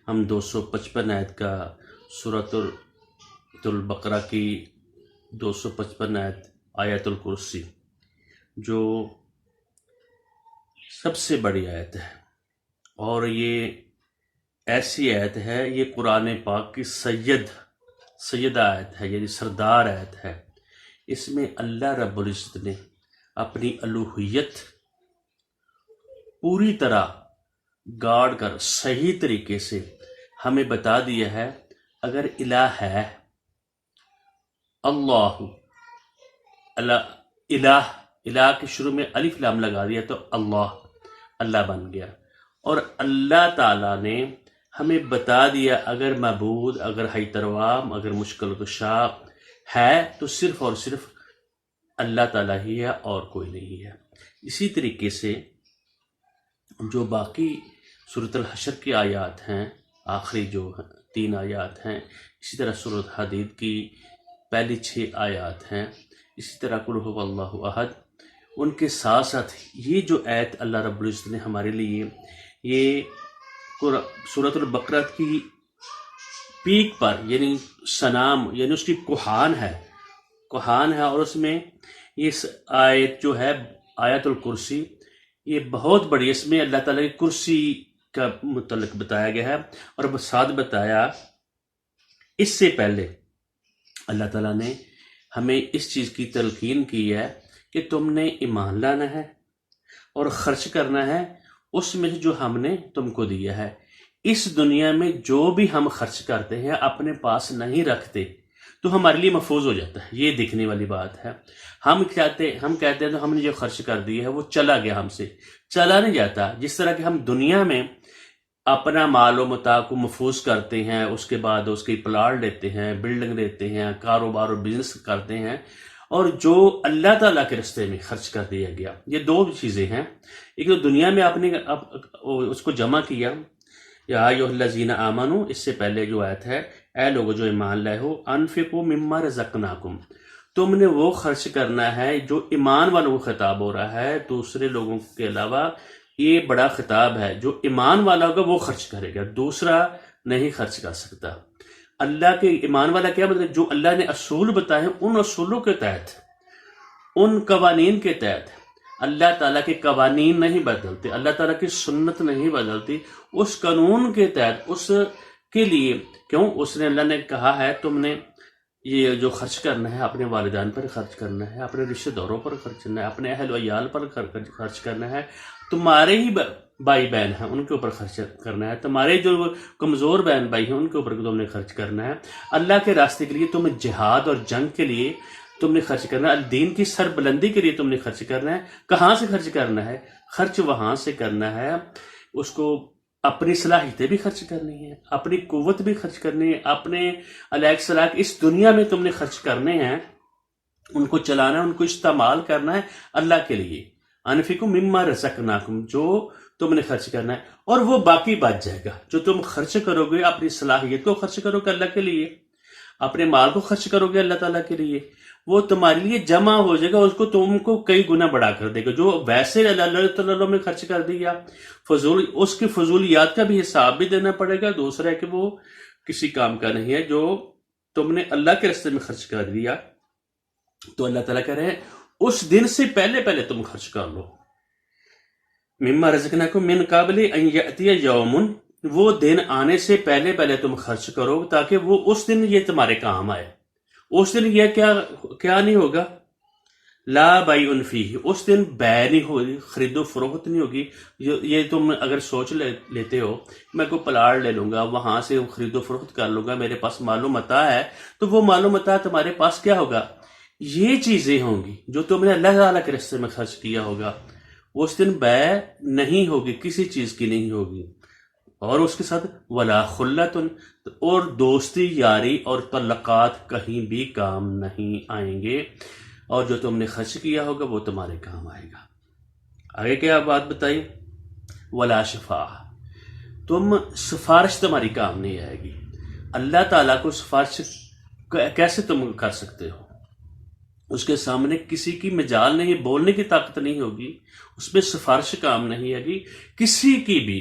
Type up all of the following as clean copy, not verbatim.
ہم 255 آیت کا سورۃ البقرہ کی 255 آیت الکرسی جو سب سے بڑی آیت ہے، اور یہ ایسی آیت ہے، یہ قرآن پاک کی سیدہ آیت ہے، یعنی سردار آیت ہے۔ اس میں اللہ رب العزت نے اپنی الوہیت پوری طرح گاڑ کر صحیح طریقے سے ہمیں بتا دیا ہے۔ اگر الہ ہے، اللہ الہ کے شروع میں الف لام لگا دیا تو اللہ بن گیا، اور اللہ تعالیٰ نے ہمیں بتا دیا اگر معبود، اگر حی تروام، اگر مشکل کشا ہے تو صرف اور صرف اللہ تعالیٰ ہی ہے اور کوئی نہیں ہے۔ اسی طریقے سے جو باقی سورۃ الحشر کی آیات ہیں، آخری جو 3 آیات ہیں، اسی طرح سورۃ حدید کی پہلی 6 آیات ہیں، اسی طرح قل ھو اللہ احد، ان کے ساتھ ساتھ یہ جو آیت اللہ رب العزت نے ہمارے لیے یہ سورۃ البقرہ کی پیک پر، یعنی سنام، یعنی اس کی کوہان ہے، اور اس میں یہ آیت جو ہے آیت الکرسی، یہ بہت بڑی، اس میں اللہ تعالیٰ کی کرسی کا متعلق بتایا گیا ہے، اور ساتھ بتایا اس سے پہلے اللہ تعالیٰ نے ہمیں اس چیز کی تلقین کی ہے کہ تم نے ایمان لانا ہے اور خرچ کرنا ہے اس میں جو ہم نے تم کو دیا ہے۔ اس دنیا میں جو بھی ہم خرچ کرتے ہیں اپنے پاس نہیں رکھتے تو ہمارے لیے محفوظ ہو جاتا ہے، یہ دیکھنے والی بات ہے۔ ہم کہتے ہیں تو ہم نے جو خرچ کر دیا ہے وہ چلا گیا، ہم سے چلا نہیں جاتا۔ جس طرح کہ ہم دنیا میں اپنا مال و متاع کو محفوظ کرتے ہیں، اس کے بعد اس کی پلاٹ لیتے ہیں، بلڈنگ لیتے ہیں، کاروبار اور بزنس کرتے ہیں، اور جو اللہ تعالیٰ کے راستے میں خرچ کر دیا گیا، یہ 2 چیزیں ہیں۔ ایک تو دنیا میں آپ نے اس کو جمع کیا، یا ایھا الذین آمنوا، اس سے پہلے جو آیت ہے، اے لوگو جو ایمان لائے ہو، انفقوا مما رزقناکم، تم نے وہ خرچ کرنا ہے جو ایمان والوں کو خطاب ہو رہا ہے، دوسرے لوگوں کے علاوہ یہ بڑا خطاب ہے۔ جو ایمان والا ہوگا وہ خرچ کرے گا، دوسرا نہیں خرچ کر سکتا۔ اللہ کے ایمان والا کیا مطلب؟ جو اللہ نے اصول بتائے ان اصولوں کے تحت، ان قوانین کے تحت، اللہ تعالیٰ کے قوانین نہیں بدلتے، اللہ تعالیٰ کی سنت نہیں بدلتی، اس قانون کے تحت اس کے لیے کیوں اس نے، اللہ نے کہا ہے تم نے یہ جو خرچ کرنا ہے اپنے والدین پر خرچ کرنا ہے، اپنے رشتہ داروں پر خرچ کرنا ہے، اپنے اہل و عیال پر خرچ کرنا ہے، تمہارے ہی بھائی بہن ہیں ان کے اوپر خرچ کرنا ہے، تمہارے جو کمزور بہن بھائی ہیں ان کے اوپر تم نے خرچ کرنا ہے، اللہ کے راستے کے لیے تم جہاد اور جنگ کے لیے تم نے خرچ کرنا ہے، دین کی سر بلندی کے لیے تم نے خرچ کرنا ہے۔ کہاں سے خرچ کرنا ہے؟ خرچ وہاں سے کرنا ہے، اس کو اپنی صلاحیتیں بھی خرچ کرنی ہے، اپنی قوت بھی خرچ کرنی ہے، اپنے علیق سلاق اس دنیا میں تم نے خرچ کرنے ہیں، ان کو چلانا ہے، ان کو استعمال کرنا ہے اللہ کے لیے۔ انفقوا مما رزقناکم، جو تم نے خرچ کرنا ہے، اور وہ باقی بچ جائے گا۔ جو تم خرچ کرو گے اپنی صلاحیت کو خرچ کرو گے اللہ کے لیے، اپنے مال کو خرچ کرو گے اللہ تعالیٰ کے لیے، وہ تمہارے لیے جمع ہو جائے گا، اس کو تم کو کئی گنا بڑا کر دے گا۔ جو ویسے اللہ تعالیٰ نے خرچ کر دیا فضول، اس کی فضولیات کا بھی حساب بھی دینا پڑے گا۔ دوسرا ہے کہ وہ کسی کام کا نہیں ہے، جو تم نے اللہ کے راستے میں خرچ کر دیا تو اللہ تعالیٰ کہہ رہے ہیں اس دن سے پہلے تم خرچ کر لو۔ مما رزقناکم من قبل ان یأتی یوم، وہ دن آنے سے پہلے تم خرچ کرو تاکہ وہ اس دن یہ تمہارے کام آئے۔ اس دن یہ کیا نہیں ہوگا؟ لا بیع فیہ، اس دن بیع نہیں ہوگی، خرید و فروخت نہیں ہوگی۔ یہ تم اگر سوچ لیتے ہو میں کوئی پلاٹ لے لوں گا، وہاں سے خرید و فروخت کر لوں گا، میرے پاس مال و متاع ہے، تو وہ مال و متاع تمہارے پاس کیا ہوگا؟ یہ چیزیں ہوں گی جو تم نے اللہ تعالیٰ کے راستے میں خرچ کیا ہوگا۔ اس دن بیع نہیں ہوگی، کسی چیز کی نہیں ہوگی، اور اس کے ساتھ ولا خلۃ، اور دوستی، یاری اور تعلقات کہیں بھی کام نہیں آئیں گے، اور جو تم نے خرچ کیا ہوگا وہ تمہارے کام آئے گا۔ آگے کیا بات بتائی؟ ولا شفاعہ، تم سفارش تمہاری کام نہیں آئے گی۔ اللہ تعالیٰ کو سفارش کیسے تم کر سکتے ہو؟ اس کے سامنے کسی کی مجال نہیں، بولنے کی طاقت نہیں ہوگی، اس میں سفارش کام نہیں آئے گی کسی کی بھی۔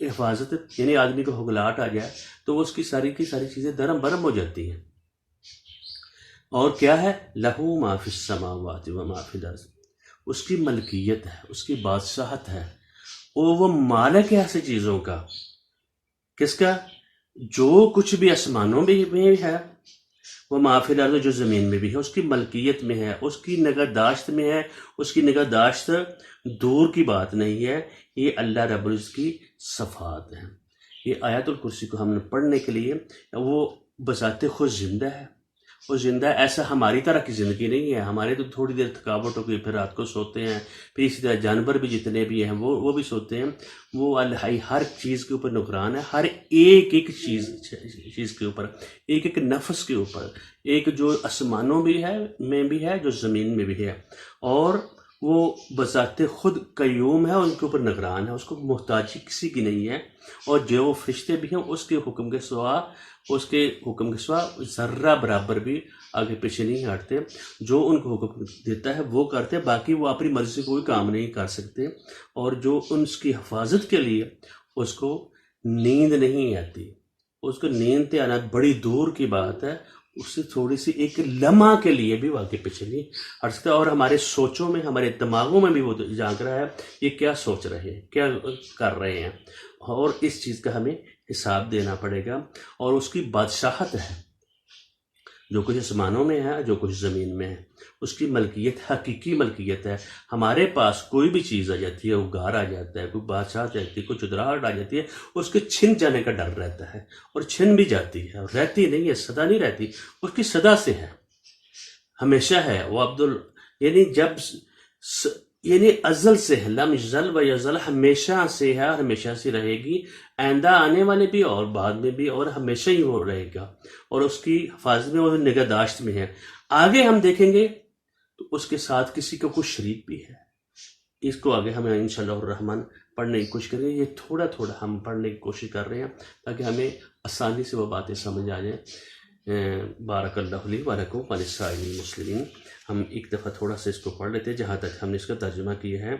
حفاظت، یعنی آدمی کو ہگلاٹ آ جائے تو اس کی ساری چیزیں درم برم ہو جاتی ہیں۔ اور کیا ہے؟ لہو ما فی السماوات و ما فی الارض، اس کی ملکیت ہے، اس کی بادشاہت ہے، اور وہ مالک ہے ایسی چیزوں کا۔ کس کا؟ جو کچھ بھی آسمانوں میں بھی ہے، وہ ما فی الارض، جو زمین میں بھی ہے، اس کی ملکیت میں ہے، اس کی نگہداشت میں ہے۔ اس کی نگہداشت دور کی بات نہیں ہے، یہ اللہ رب العزت کی صفات ہیں۔ یہ آیت الکرسی کو ہم نے پڑھنے کے لیے، وہ بذات خود زندہ ہے، وہ زندہ ہے۔ ایسا ہماری طرح کی زندگی نہیں ہے، ہمارے تو تھوڑی دیر تھکاوٹ ہو گئی پھر رات کو سوتے ہیں، پھر اسی طرح جانور بھی جتنے بھی ہیں وہ بھی سوتے ہیں۔ وہ اللہ ہر چیز کے اوپر نگران ہے، ہر ایک چیز کے اوپر، ایک نفس کے اوپر، ایک جو آسمانوں میں بھی ہے، جو زمین میں بھی ہے، اور وہ بذات خود قیوم ہے، ان کے اوپر نگران ہے، اس کو محتاجی کسی کی نہیں ہے۔ اور جو فرشتے بھی ہیں اس کے حکم کے سوا ذرہ برابر بھی آگے پیچھے نہیں ہٹتے۔ جو ان کو حکم دیتا ہے وہ کرتے، باقی وہ اپنی مرضی سے کوئی کام نہیں کر سکتے۔ اور جو اس کی حفاظت کے لیے اس کو نیند نہیں آتی، اس کو نیند تے آنا بڑی دور کی بات ہے، اس سے تھوڑی سی ایک لمحہ کے لیے بھی آگے پیچھے نہیں ہٹ سکتا۔ اور ہمارے سوچوں میں، ہمارے دماغوں میں بھی وہ جھانک رہا ہے، یہ کیا سوچ رہے ہیں، کیا کر رہے ہیں، اور اس چیز کا ہمیں حساب دینا پڑے گا۔ اور اس کی بادشاہت ہے، جو کچھ آسمانوں میں ہے، جو کچھ زمین میں ہے، اس کی ملکیت حقیقی ملکیت ہے۔ ہمارے پاس کوئی بھی چیز آ جاتی ہے، اگار آ جاتا ہے، کوئی بادشاہ آ جاتی ہے، کوئی چدراہٹ آ جاتی ہے، اس کے چھن جانے کا ڈر رہتا ہے، اور چھن بھی جاتی ہے، اور رہتی نہیں ہے، سدا نہیں رہتی، اس کی سدا سے ہے، ہمیشہ ہے۔ وہ یعنی ازل سے ہے، لم یزل و یزل، ہمیشہ سے ہے اور ہمیشہ سے رہے گی، آئندہ آنے والے بھی اور بعد میں بھی، اور ہمیشہ ہی وہ رہے گا، اور اس کی حفاظت میں اور نگہداشت میں ہے۔ آگے ہم دیکھیں گے تو اس کے ساتھ کسی کا کچھ شریک بھی ہے۔ اس کو آگے ہمیں انشاءاللہ الرحمن پڑھنے کی کوشش کریں گے۔ یہ تھوڑا تھوڑا ہم پڑھنے کی کوشش کر رہے ہیں تاکہ ہمیں آسانی سے وہ باتیں سمجھ آ جائیں۔ بارک اللہ لی و لکم ولسائر المسلمین۔ ہم ایک دفعہ تھوڑا سا اس کو پڑھ لیتے ہیں جہاں تک ہم نے اس کا ترجمہ کیا ہے۔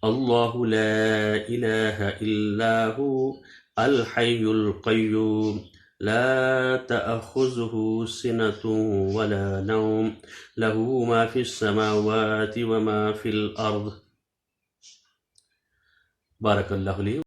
اللہ لا الہ الا هو الحی القیوم لا تأخذه سنة ولا نوم له ما في السماوات وما في الأرض۔ بارک اللہ لی